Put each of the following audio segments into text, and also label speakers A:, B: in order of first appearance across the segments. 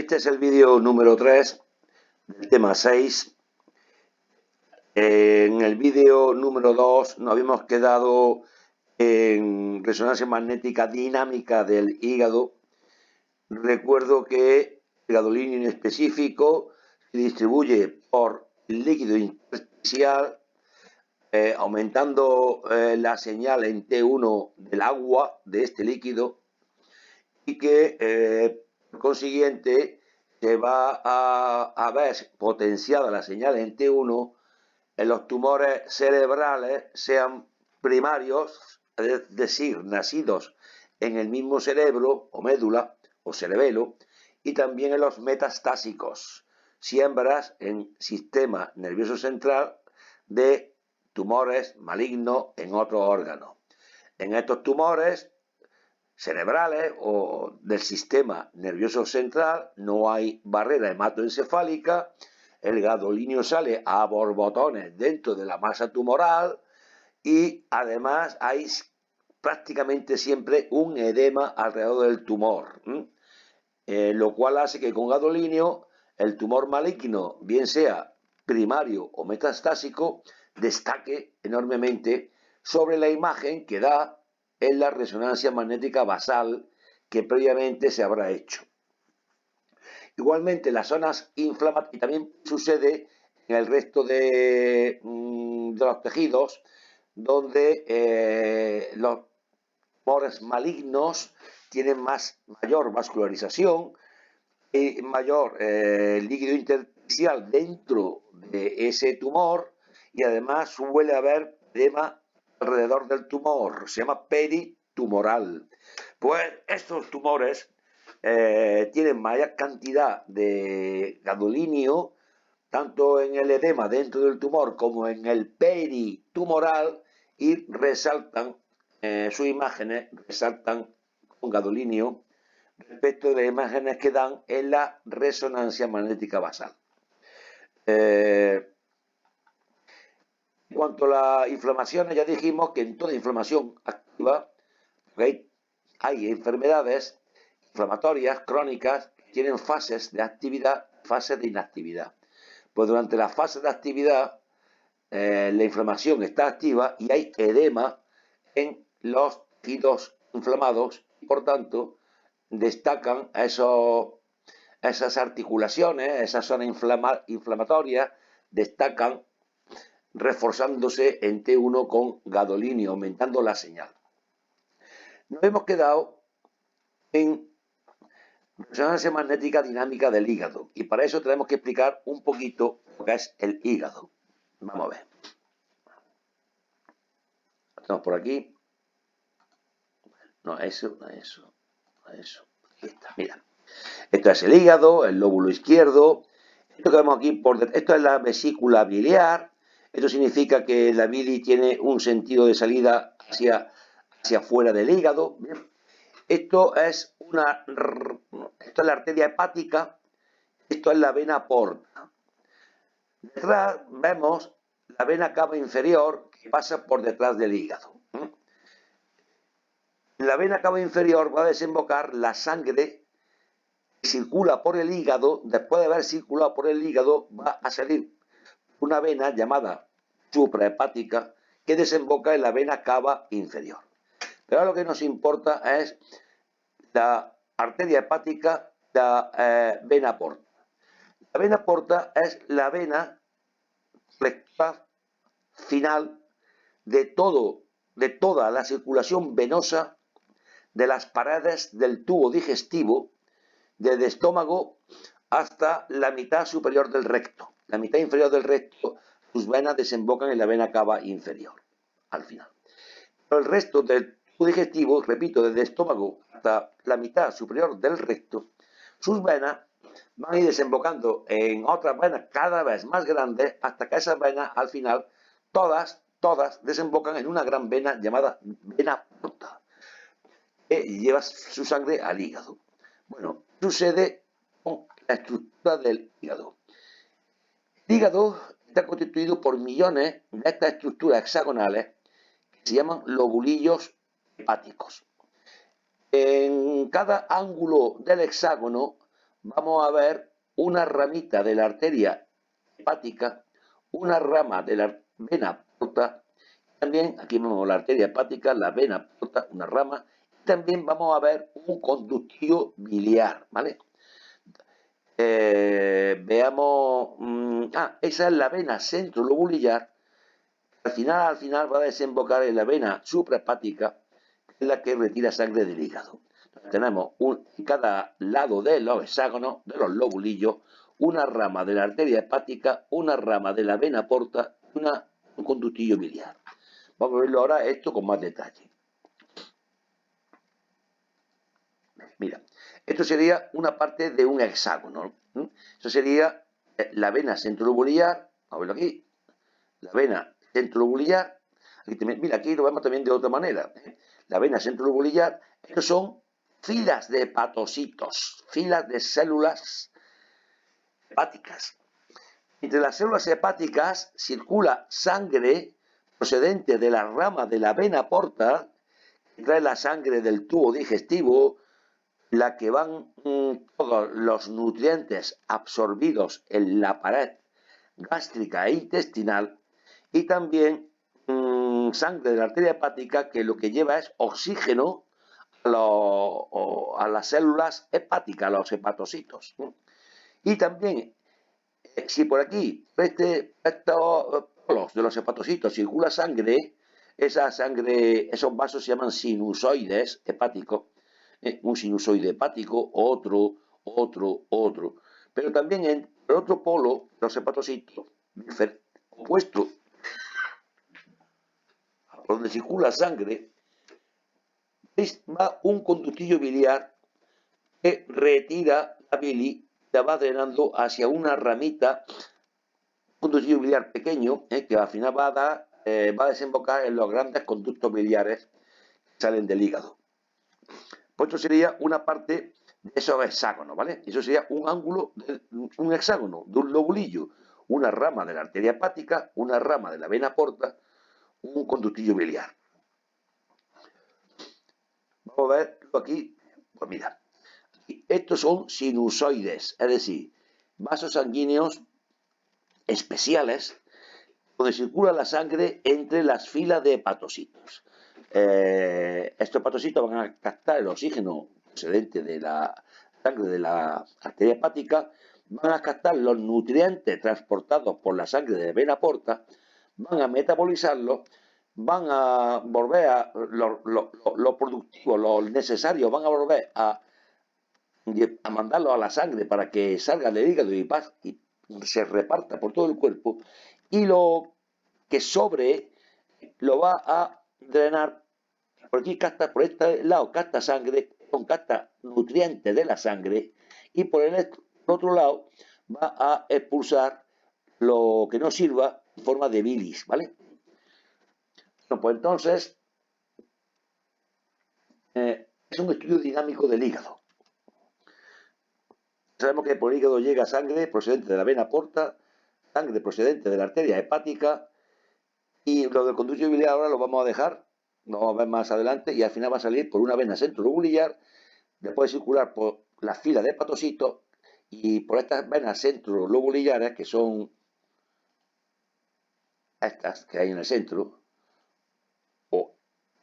A: Este es el vídeo número 3 del tema 6. En el vídeo número 2 nos habíamos quedado en resonancia magnética dinámica del hígado. Recuerdo que el gadolinio en específico se distribuye por el líquido intersticial, aumentando la señal en T1 del agua de este líquido, y que por consiguiente se va a ver potenciada la señal en T1 en los tumores cerebrales, sean primarios, es decir, nacidos en el mismo cerebro o médula o cerebelo, y también en los metastásicos, siembras en sistema nervioso central de tumores malignos en otros órganos. En estos tumores cerebrales o del sistema nervioso central no hay barrera hematoencefálica, el gadolinio sale a borbotones dentro de la masa tumoral y además hay prácticamente siempre un edema alrededor del tumor, lo cual hace que con gadolinio el tumor maligno, bien sea primario o metastásico, destaque enormemente sobre la imagen que da en la resonancia magnética basal que previamente se habrá hecho. Igualmente, las zonas inflamatorias, y también sucede en el resto de los tejidos, donde los tumores malignos tienen mayor vascularización y mayor líquido intersticial dentro de ese tumor, y además suele haber edema alrededor del tumor, se llama peritumoral. Pues estos tumores tienen mayor cantidad de gadolinio, tanto en el edema dentro del tumor como en el peritumoral, y resaltan, sus imágenes resaltan con gadolinio respecto de las imágenes que dan en la resonancia magnética basal. En cuanto a las inflamaciones, ya dijimos que en toda inflamación activa hay enfermedades inflamatorias crónicas que tienen fases de actividad, fases de inactividad. Pues durante la fase de actividad la inflamación está activa y hay edema en los tejidos inflamados y por tanto destacan esas articulaciones, esas zonas inflamatorias, destacan reforzándose en T1 con gadolinio, aumentando la señal. Nos hemos quedado en resonancia magnética dinámica del hígado, y para eso tenemos que explicar un poquito lo que es el hígado. Vamos a ver. Estamos por aquí. No, eso. Aquí está, mira. Esto es el hígado, el lóbulo izquierdo. Esto que vemos aquí, esto es la vesícula biliar. Esto significa que la bilis tiene un sentido de salida hacia afuera del hígado. Bien. Esto es la arteria hepática. Esto es la vena porta. Detrás vemos la vena cava inferior que pasa por detrás del hígado. La vena cava inferior va a desembocar la sangre que circula por el hígado. Después de haber circulado por el hígado, va a salir una vena llamada suprahepática que desemboca en la vena cava inferior. Pero ahora lo que nos importa es la arteria hepática, la vena porta. La vena porta es la vena recta final de toda la circulación venosa de las paredes del tubo digestivo, desde estómago hasta la mitad superior del recto. La mitad inferior del recto, sus venas desembocan en la vena cava inferior, al final. Pero el resto del tubo digestivo, repito, desde estómago hasta la mitad superior del recto, sus venas van a ir desembocando en otras venas cada vez más grandes, hasta que esas venas, al final, todas desembocan en una gran vena llamada vena porta, que lleva su sangre al hígado. Bueno, sucede con la estructura del hígado. El hígado está constituido por millones de estas estructuras hexagonales que se llaman lobulillos hepáticos. En cada ángulo del hexágono vamos a ver una ramita de la arteria hepática, una rama de la vena porta, también aquí vemos la arteria hepática, la vena porta, una rama, y también vamos a ver un conductillo biliar, ¿vale? Veamos, esa es la vena centrolobulillar, al final va a desembocar en la vena suprahepática, que es la que retira sangre del hígado. Entonces, tenemos en cada lado de los hexágonos, de los lobulillos, una rama de la arteria hepática, una rama de la vena porta, un conductillo biliar. Vamos a verlo ahora esto con más detalle. Mira, esto sería una parte de un hexágono, ¿no? Eso sería la vena centrolobulillar, vamos a verlo aquí, la vena centrolobulillar, mira, aquí lo vemos también de otra manera, la vena centrolobulillar, estos son filas de hepatocitos, filas de células hepáticas. Entre las células hepáticas circula sangre procedente de la rama de la vena porta, que trae la sangre del tubo digestivo, la que van todos los nutrientes absorbidos en la pared gástrica e intestinal, y también sangre de la arteria hepática, que lo que lleva es oxígeno a las células hepáticas, a los hepatocitos. Y también, si por aquí, estos polos de los hepatocitos circula sangre, esa sangre, esos vasos se llaman sinusoides hepáticos, un sinusoide hepático, otro. Pero también en el otro polo, los hepatocitos, opuesto a donde circula sangre, va un conductillo biliar que retira la bilis, la va drenando hacia una ramita, un conductillo biliar pequeño, que al final va a desembocar en los grandes conductos biliares que salen del hígado. Pues esto sería una parte de esos hexágonos, ¿vale? Eso sería un ángulo, un hexágono de un lobulillo, una rama de la arteria hepática, una rama de la vena porta, un conductillo biliar. Vamos a ver aquí, pues mira, estos son sinusoides, es decir, vasos sanguíneos especiales donde circula la sangre entre las filas de hepatocitos. Estos hepatocitos van a captar el oxígeno procedente de la sangre de la arteria hepática, van a captar los nutrientes transportados por la sangre de vena porta, van a metabolizarlos, van a volver a lo productivo, lo necesario, van a volver a mandarlo a la sangre para que salga del hígado y se reparta por todo el cuerpo, y lo que sobre lo va a drenar por aquí, por este lado capta sangre, capta nutrientes de la sangre, y por el otro lado va a expulsar lo que no sirva en forma de bilis, ¿vale? Bueno, pues entonces es un estudio dinámico del hígado. Sabemos que por el hígado llega sangre procedente de la vena porta, sangre procedente de la arteria hepática, y lo del conducto biliar ahora lo vamos a dejar, lo vamos a ver más adelante, y al final va a salir por una vena centrolobulillar, después de circular por las filas de hepatocitos y por estas venas centrolobulillares, que son estas que hay en el centro, o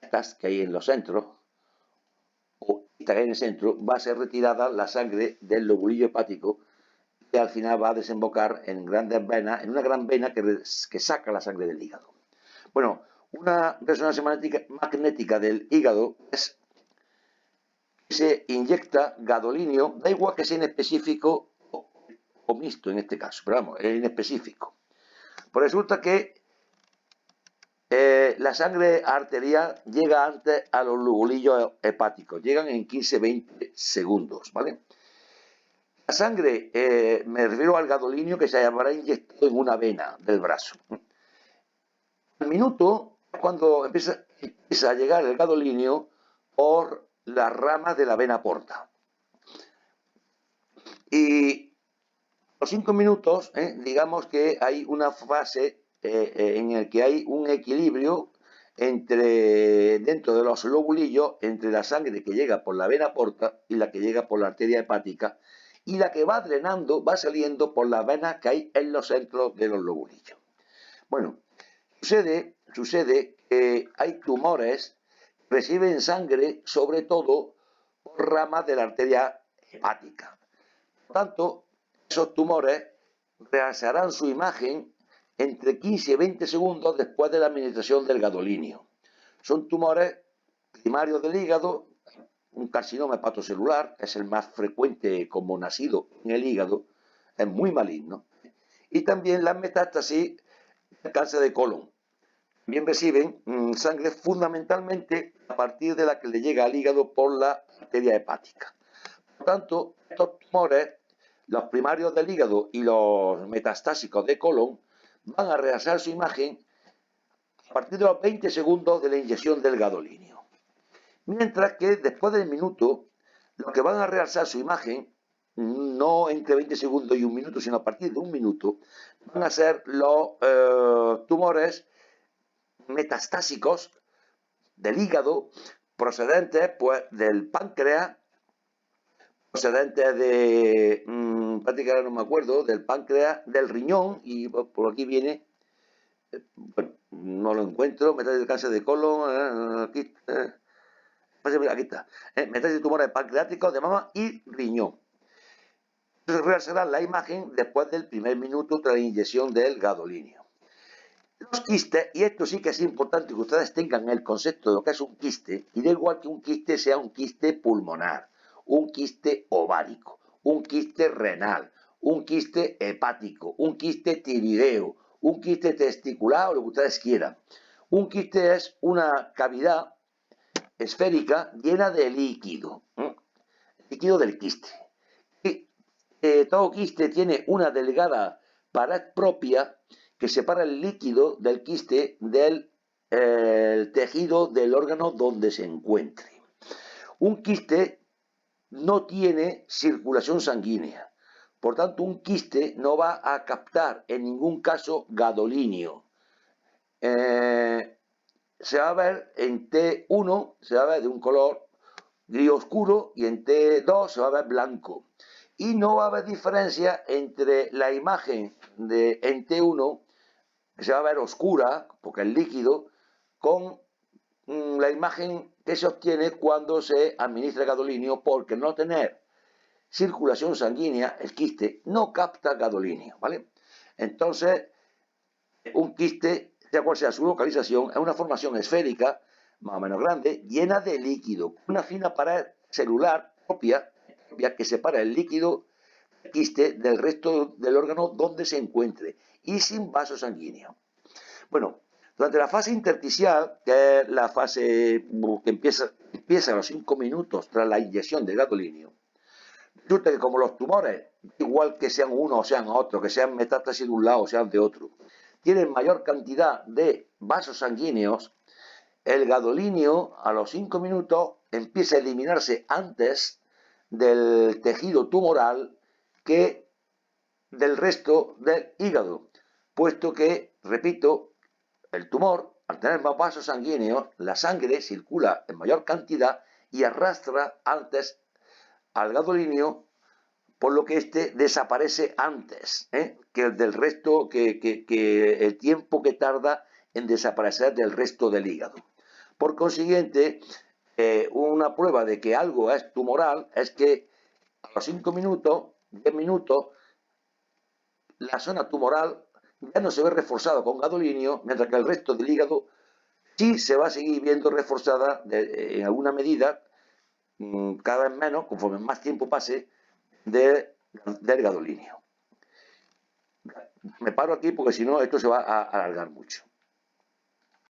A: estas que hay en los centros, o esta que hay en el centro, va a ser retirada la sangre del lobulillo hepático, que al final va a desembocar en grandes venas, en una gran vena que saca la sangre del hígado. Bueno, una resonancia magnética del hígado es que se inyecta gadolinio, da igual que sea inespecífico o mixto en este caso, pero vamos, es inespecífico. Pues resulta que la sangre arterial llega antes a los lobulillos hepáticos, llegan en 15-20 segundos, ¿vale? La sangre, me refiero al gadolinio que se habrá inyectado en una vena del brazo. Al minuto, cuando empieza a llegar el gadolinio por las ramas de la vena porta. Y a los 5 minutos, digamos que hay una fase en la que hay un equilibrio dentro de los lobulillos, entre la sangre que llega por la vena porta y la que llega por la arteria hepática, y la que va drenando va saliendo por las venas que hay en los centros de los lobulillos. Bueno, sucede que hay tumores que reciben sangre sobre todo por ramas de la arteria hepática. Por tanto, esos tumores realzarán su imagen entre 15 y 20 segundos después de la administración del gadolinio. Son tumores primarios del hígado, un carcinoma hepatocelular, es el más frecuente como nacido en el hígado, es muy maligno. Y también las metástasis del cáncer de colon. También reciben sangre fundamentalmente a partir de la que le llega al hígado por la arteria hepática. Por tanto, estos tumores, los primarios del hígado y los metastásicos de colon, van a realzar su imagen a partir de los 20 segundos de la inyección del gadolinio. Mientras que después del minuto, los que van a realzar su imagen, no entre 20 segundos y un minuto, sino a partir de un minuto, van a ser los tumores metastásicos del hígado procedentes pues, del páncreas, procedentes de, prácticamente no me acuerdo, del páncreas, del riñón, y por aquí viene, bueno, no lo encuentro, metástasis de cáncer de colon, aquí está, metástasis de tumores pancreáticos, de mama y riñón. Entonces realzará la imagen después del primer minuto tras la inyección del gadolinio. Los quistes, y esto sí que es importante que ustedes tengan el concepto de lo que es un quiste, y da igual que un quiste sea un quiste pulmonar, un quiste ovárico, un quiste renal, un quiste hepático, un quiste tiroideo, un quiste testicular o lo que ustedes quieran. Un quiste es una cavidad esférica llena de líquido, líquido del quiste. Y todo quiste tiene una delgada pared propia que separa el líquido del quiste del tejido del órgano donde se encuentre. Un quiste no tiene circulación sanguínea, por tanto un quiste no va a captar en ningún caso gadolinio. Se va a ver en T1, se va a ver de un color gris oscuro y en T2 se va a ver blanco. Y no va a haber diferencia entre la imagen en T1, que se va a ver oscura, porque es líquido, con la imagen que se obtiene cuando se administra gadolinio, porque no tener circulación sanguínea, el quiste no capta gadolinio, ¿vale? Entonces, un quiste, sea cual sea su localización, es una formación esférica, más o menos grande, llena de líquido, una fina pared celular propia que separa el líquido quiste del resto del órgano donde se encuentre y sin vaso sanguíneo. Bueno, durante la fase intersticial, que es la fase que empieza a los 5 minutos tras la inyección del gadolinio, resulta que como los tumores, igual que sean uno o sean otro, que sean metástasis de un lado o sean de otro, tienen mayor cantidad de vasos sanguíneos, el gadolinio a los 5 minutos empieza a eliminarse antes del tejido tumoral que del resto del hígado, puesto que, repito, el tumor, al tener más vasos sanguíneos, la sangre circula en mayor cantidad y arrastra antes al gadolinio, por lo que éste desaparece antes que el del resto, que el tiempo que tarda en desaparecer del resto del hígado. Por consiguiente, una prueba de que algo es tumoral es que a los 5 minutos, 10 minutos, la zona tumoral ya no se ve reforzada con gadolinio, mientras que el resto del hígado sí se va a seguir viendo reforzada en alguna medida, cada vez menos, conforme más tiempo pase, del gadolinio. Me paro aquí porque si no esto se va a alargar mucho.